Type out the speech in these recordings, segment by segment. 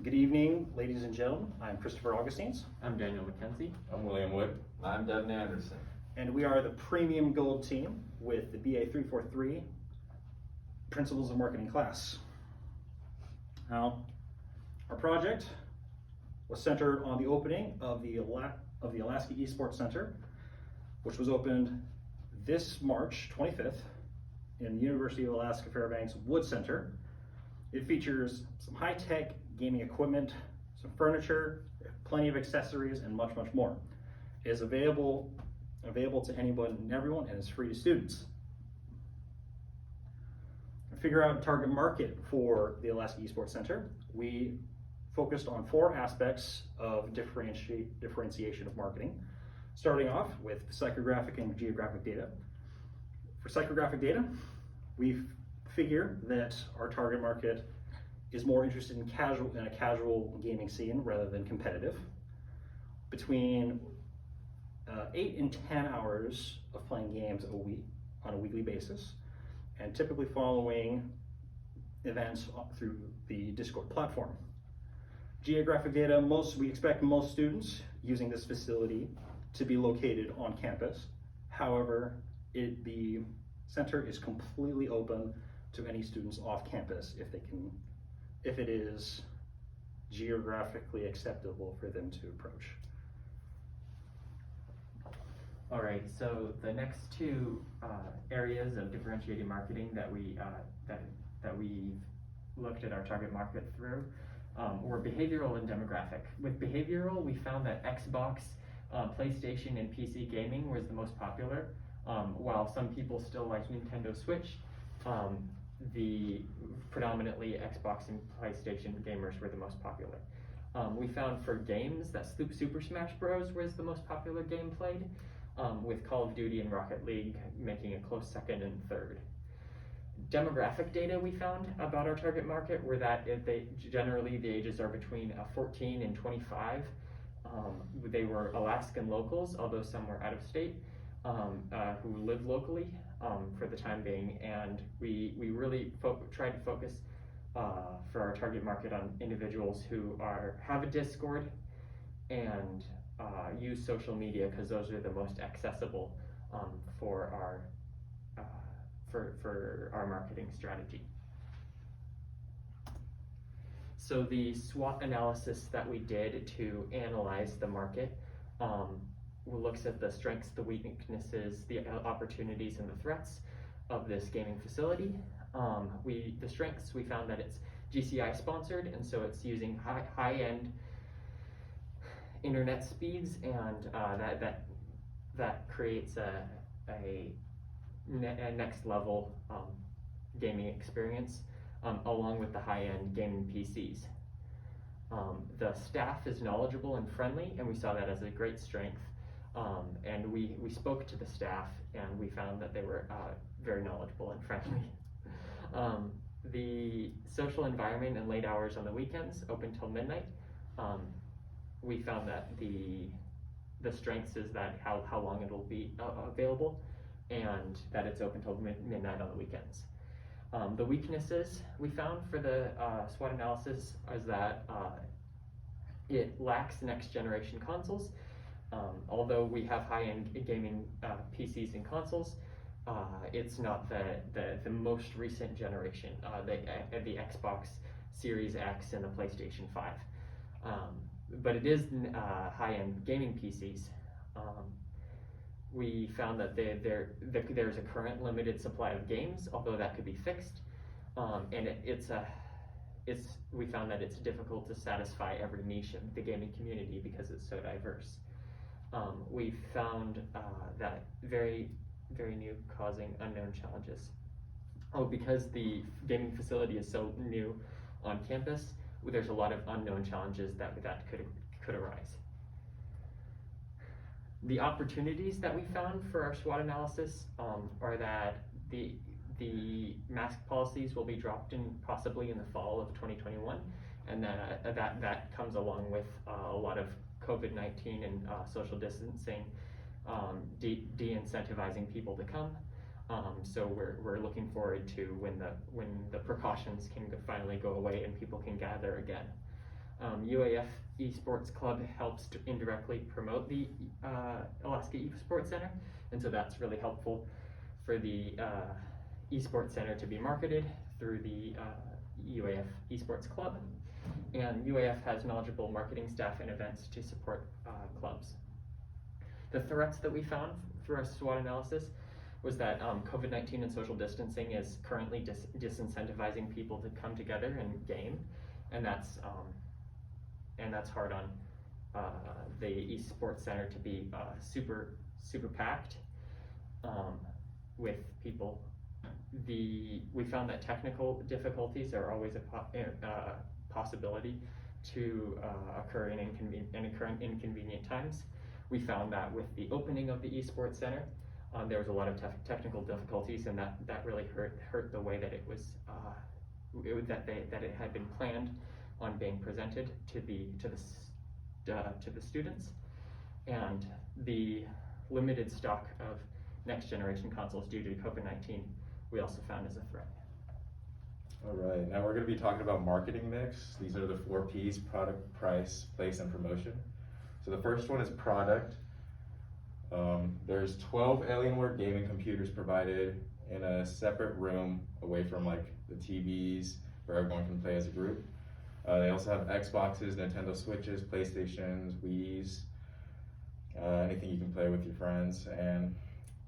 Good evening, ladies and gentlemen. I'm Christopher Augustines, I'm Daniel McKenzie. I'm William Wood. I'm Devin Anderson. and we are the Premium Gold team with the BA 343 Principles of Marketing class. Now, our project was centered on the opening of the Alaska Esports Center, which was opened this March 25th in the University of Alaska Fairbanks Wood Center. It features some high-tech gaming equipment, some furniture, plenty of accessories, and much, much more. It is available to anyone and everyone, and is free to students. To figure out a target market for the Alaska Esports Center, we focused on 4 aspects of differentiation of marketing, starting off with psychographic and geographic data. For psychographic data, we figure that our target market is more interested in a casual gaming scene rather than competitive. Between 8 and 10 hours of playing games a week on a weekly basis, and typically following events through the Discord platform. Geographic data, we expect most students using this facility to be located on campus. However, the center is completely open to any students off campus if it is geographically acceptable for them to approach. All right, so the next 2 areas of differentiated marketing that we looked at our target market through were behavioral and demographic. With behavioral, we found that Xbox, PlayStation, and PC gaming was the most popular, while some people still like Nintendo Switch. The predominantly Xbox and PlayStation gamers were the most popular. We found for games that Super Smash Bros. Was the most popular game played, with Call of Duty and Rocket League making a close second and third. Demographic data we found about our target market were that generally the ages are between 14 and 25. They were Alaskan locals, although some were out of state, who live locally for the time being, and we really tried to focus for our target market on individuals who have a Discord and use social media, because those are the most accessible for our marketing strategy. So the SWOT analysis that we did to analyze the market looks at the strengths, the weaknesses, the opportunities, and the threats of this gaming facility. The strengths, we found that it's GCI sponsored, and so it's using high-end internet speeds, and that creates a next level gaming experience, along with the high-end gaming PCs. The staff is knowledgeable and friendly, and we saw that as a great strength. And we spoke to the staff, and we found that they were very knowledgeable and friendly. The social environment and late hours on the weekends, open till midnight. We found that the strengths is that how long it'll be available, and that it's open till midnight on the weekends. The weaknesses we found for the SWOT analysis is that it lacks next generation consoles. Although we have high-end gaming PCs and consoles, it's not the most recent generation, the Xbox Series X and the PlayStation 5. But it is high-end gaming PCs. We found that there's a current limited supply of games, although that could be fixed, and we found that it's difficult to satisfy every niche of the gaming community because it's so diverse. We found that very, very new, causing unknown challenges. Because the gaming facility is so new on campus, there's a lot of unknown challenges that could arise. The opportunities that we found for our SWOT analysis are that the mask policies will be dropped possibly in the fall of 2021, and that comes along with a lot of COVID-19 and social distancing, de-incentivizing people to come. So we're looking forward to when the precautions can finally go away and people can gather again. UAF Esports Club helps to indirectly promote the Alaska Esports Center, and so that's really helpful for the Esports Center to be marketed through the UAF Esports Club. And UAF has knowledgeable marketing staff and events to support clubs. The threats that we found through our SWOT analysis was that COVID-19 and social distancing is currently disincentivizing people to come together and game, and that's hard on the Esports Center to be super packed with people. We found that technical difficulties are always a possibility to occur in inconvenient times. We found that with the opening of the Esports Center, there was a lot of technical difficulties, and that really hurt the way that it was that it had been planned on being presented to the students, and the limited stock of next generation consoles due to COVID-19 we also found as a threat. All right, now we're going to be talking about marketing mix. These are the 4 P's: product, price, place, and promotion. So the first one is product. There's 12 Alienware gaming computers provided in a separate room away from like the TVs where everyone can play as a group. They also have Xboxes, Nintendo Switches, PlayStations, Wii's, anything you can play with your friends, and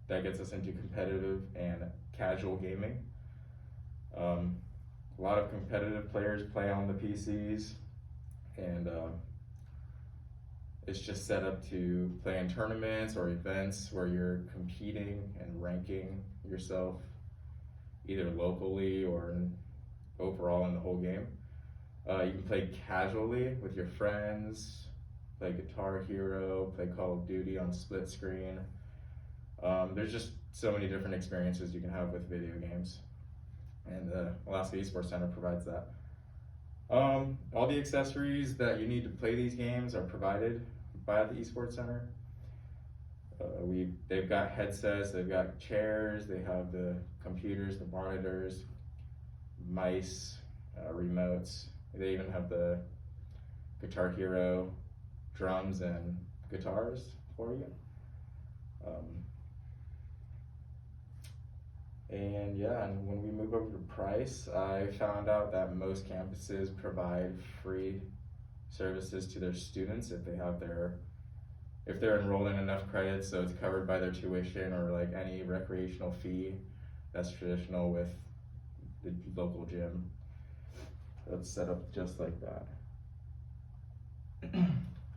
that gets us into competitive and casual gaming. A lot of competitive players play on the PCs, and it's just set up to play in tournaments or events where you're competing and ranking yourself either locally or overall in the whole game. You can play casually with your friends, play Guitar Hero, play Call of Duty on split screen. There's just so many different experiences you can have with video games, and the Alaska Esports Center provides that. All the accessories that you need to play these games are provided by the Esports Center. They've got headsets, they've got chairs, they have the computers, the monitors, mice, remotes. They even have the Guitar Hero drums and guitars for you. And when we move over to price, I found out that most campuses provide free services to their students if they're enrolled in enough credits, so it's covered by their tuition or like any recreational fee that's traditional with the local gym. That's set up just like that.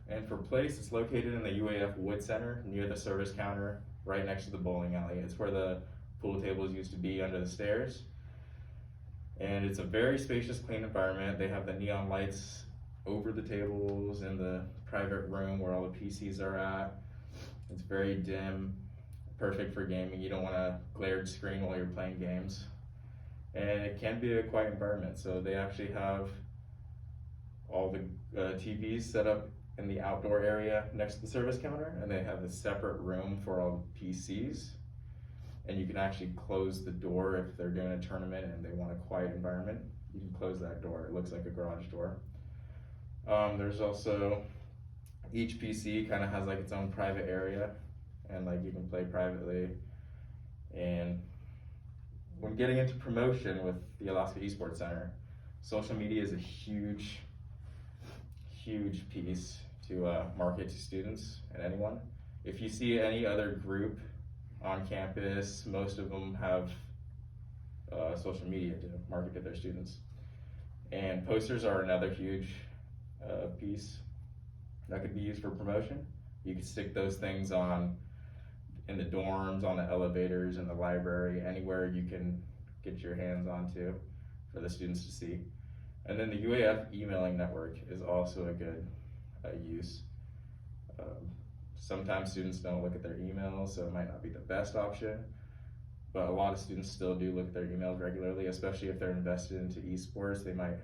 And for place, it's located in the UAF Wood Center near the service counter, right next to the bowling alley. It's where the pool tables used to be under the stairs. And it's a very spacious, clean environment. They have the neon lights over the tables in the private room where all the PCs are at. It's very dim, perfect for gaming. You don't want a glared screen while you're playing games. And it can be a quiet environment. So they actually have all the TVs set up in the outdoor area next to the service counter, and they have a separate room for all the PCs. And you can actually close the door if they're doing a tournament and they want a quiet environment. You can close that door. It looks like a garage door. There's also, each PC kind of has like its own private area, and like you can play privately. And when getting into promotion with the Alaska Esports Center, social media is a huge piece to market to students and anyone. If you see any other group on campus, most of them have social media to market to their students. And posters are another huge piece that could be used for promotion. You could stick those things in the dorms, on the elevators, in the library, anywhere you can get your hands onto for the students to see. And then the UAF emailing network is also a good use. Sometimes students don't look at their emails, so it might not be the best option, but a lot of students still do look at their emails regularly, especially if they're invested into esports. They might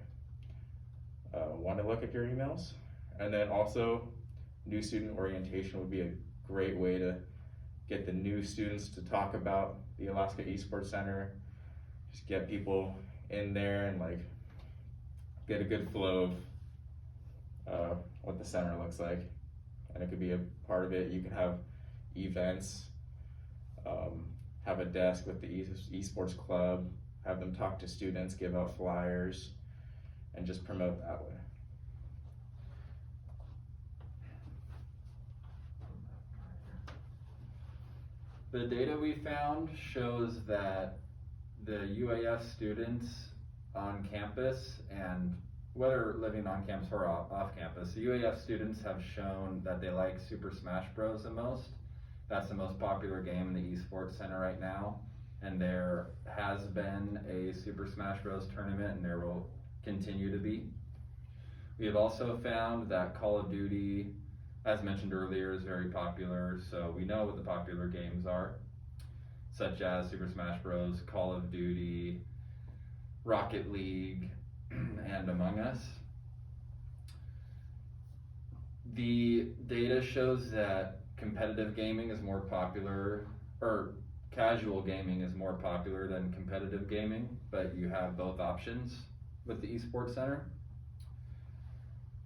want to look at your emails. And then also, new student orientation would be a great way to get the new students to talk about the Alaska Esports Center, just get people in there and like get a good flow of what the center looks like. And it could be a part of it. You could have events, have a desk with the esports club, have them talk to students, give out flyers, and just promote that way. The data we found shows that the UAF students on campus, and whether living on campus or off campus, the UAF students have shown that they like Super Smash Bros. The most. That's the most popular game in the esports center right now, and there has been a Super Smash Bros. Tournament, and there will continue to be. We have also found that Call of Duty, as mentioned earlier, is very popular, so we know what the popular games are, such as Super Smash Bros., Call of Duty, Rocket League, and Among Us. The data shows that competitive gaming is more popular, or casual gaming is more popular than competitive gaming, but you have both options with the Esports Center.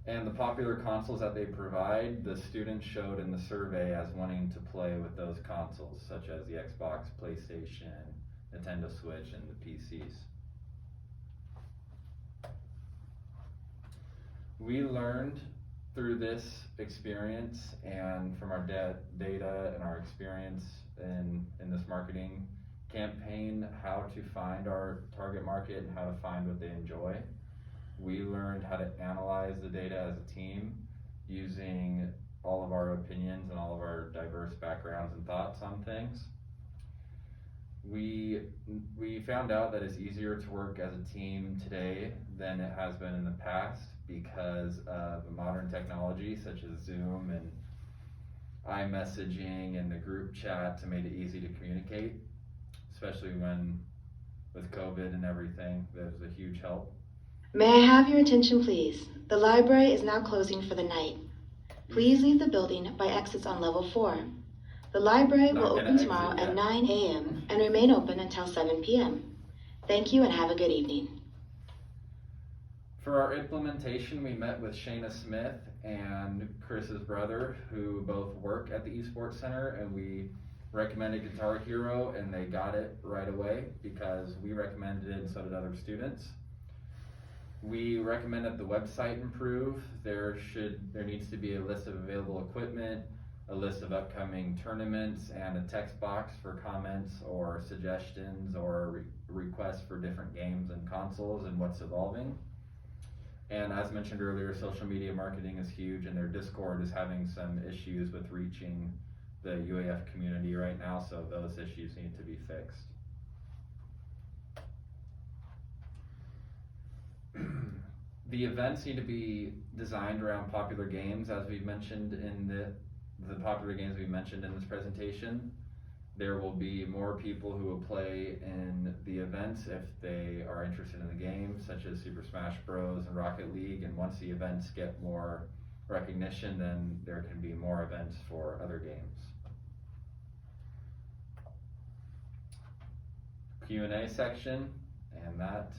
And the popular consoles that they provide, the students showed in the survey as wanting to play with those consoles, such as the Xbox, PlayStation, Nintendo Switch, and the PCs. We learned through this experience and from our data and our experience in this marketing campaign how to find our target market and how to find what they enjoy. We learned how to analyze the data as a team using all of our opinions and all of our diverse backgrounds and thoughts on things. We found out that it's easier to work as a team today than it has been in the past because of modern technology such as Zoom and iMessaging and the group chat to make it easy to communicate, especially with COVID and everything. That was a huge help. May I have your attention, please? The library is now closing for the night. Please leave the building by exits on level 4. The library will open tomorrow at 9 a.m. and remain open until 7 p.m. Thank you and have a good evening. For our implementation, we met with Shayna Smith and Chris's brother, who both work at the Esports Center, and we recommended Guitar Hero, and they got it right away because we recommended it and so did other students. We recommend that the website improve. There needs to be a list of available equipment, a list of upcoming tournaments, and a text box for comments or suggestions or requests for different games and consoles and what's evolving. And as mentioned earlier, social media marketing is huge, and their Discord is having some issues with reaching the UAF community right now, so those issues need to be fixed. The events need to be designed around popular games, as we've mentioned in the popular games we mentioned in this presentation. There will be more people who will play in the events if they are interested in the game, such as Super Smash Bros. And Rocket League, and once the events get more recognition, then there can be more events for other games. Q&A section, and that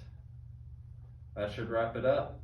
should wrap it up.